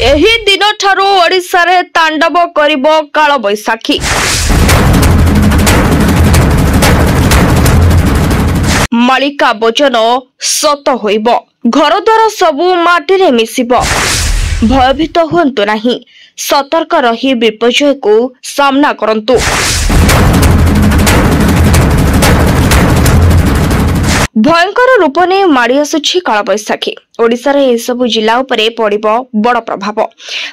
एही दिन ठारू ओडिशा रे तांडव करिबो काल बैसाखी। मालिका वचन सत होइबो, घरद्वार सबु माटी मिसिबो। भयभीत हुंतु नाही, सतर्क रही विपर्यय को सामना करंतु। भयंकर रूप ने माड़ी आसुछि काल बैसाखी। ओडिशा रे एसबु जिला उपरे पड़िबो बड़ प्रभाव।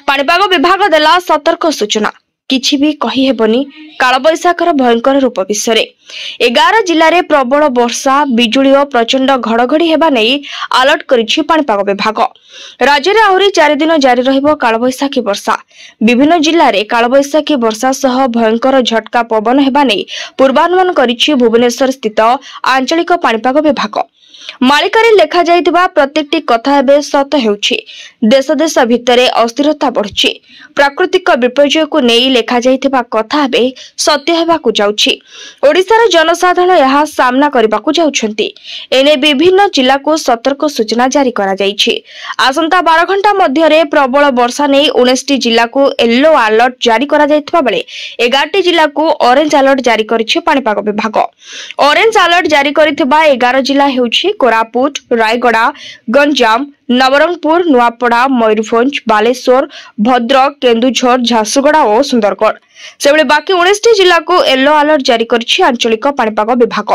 पाणीपाग विभाग देला सतर्क सूचना। किछि भी कहि हेबनी काल बैसाखर भयंकर रूप विषय। 11 जिले में प्रबल वर्षा बिजुली और प्रचंड घड़घड़ी हेबा नहीं अलर्ट करिछि पाणीपाग विभाग। राज्य में आहरी 4 दिन जारी रहिबो काल बैसाखी वर्षा। विभिन्न जिले में काल बैसाखी वर्षा सह भयंकर झटका पवन हेबा नहीं पूर्वानुमान करिछि भुवनेश्वर स्थित आंचलिक पाणीपाग विभाग। मालिकारे लेखा जाइतिबा प्रत्येकटी कथा हेबे सत हेउछि। देश देश भितरे अस्थिरता बढ़ुछि। प्राकृतिक विपर्यय को नेई लेखा जाइतिबा कथा हेबे सत्य हेबाकु जाउछि। ओडिसार जनसाधारण यहा सामना करबाकु जाउछन्ति। एने विभिन्न जिला को सतर्क सूचना जारी करा जाइछि। आसंता 12 घंटा मध्यरे प्रबल वर्षा नेई 19टी जिला को येलो अलर्ट जारी करा जाइतबा बेले 11टी जिला को ऑरेंज अलर्ट जारी करिछि पाणीपाग विभाग। ऑरेंज अलर्ट जारी करितबा 11 जिला हेउछि कोरापुट, रायगड़ा, गंजाम, नवरंगपुर, नुआपड़ा, मयूरभंज, बालेश्वर, भद्रक, केन्दुझर, झारसुगुड़ा और सुंदरगढ़। सेबळे बाकी 19टी जिला को येलो अलर्ट जारी करिछि आंचलिक पाणीपाग विभाग।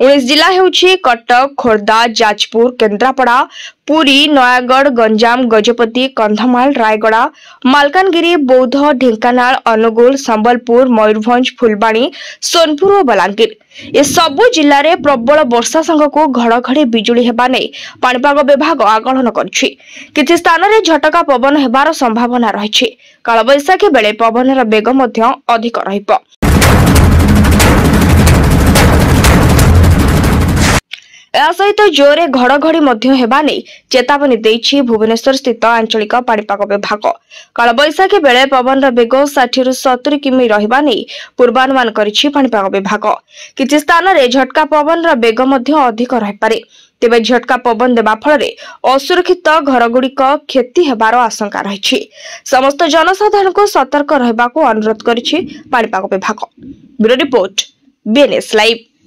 19 जिला हेउछि कटक, खोर्धा, जाजपुर, केन्द्रापड़ा, पुरी, नयागढ़, गंजाम, गजपति, कंधमाल, रायगड़ा, मालकानगिरी, बौद्ध, ढेंकानाल, अनुगुल, संबलपुर, मयूरभंज, फुलबाणी, सोनपुर और बलांगीर। ए सबु जिल्ला रे प्रबल वर्षा संगको घड़घड़ी बिजुली हेबा नै पाणीपाग विभाग आकलन करछि। किछि स्थान रे झटका पवन हेबार संभावना रहिछि। काल बैसाखी बेले पवनर बेग मध्य अधिक रहिबो। या सहित जोरे घड़घड़ी मध्य हेबा नै चेतावनी देछि भुवनेश्वर स्थित आंचलिक पाणीपाग विभाग। काल बैसाखी बेले पवनर बेग 60 रु 70 किमी रहिबा नै पूर्वानुमान करिछि पाणीपाग विभाग। किछि स्थान रे झटका पवनर बेग मध्य अधिक रहिपारे। तेबे झटका पवन देबा फଳରେ असुरक्षित घरगुड़िक क्षति हेबार आशंका रहिछि। समस्त जनसाधारण को सतर्क रहबाको अनुरोध करिछि पाणीपाग विभाग। Bureau report, BNS live.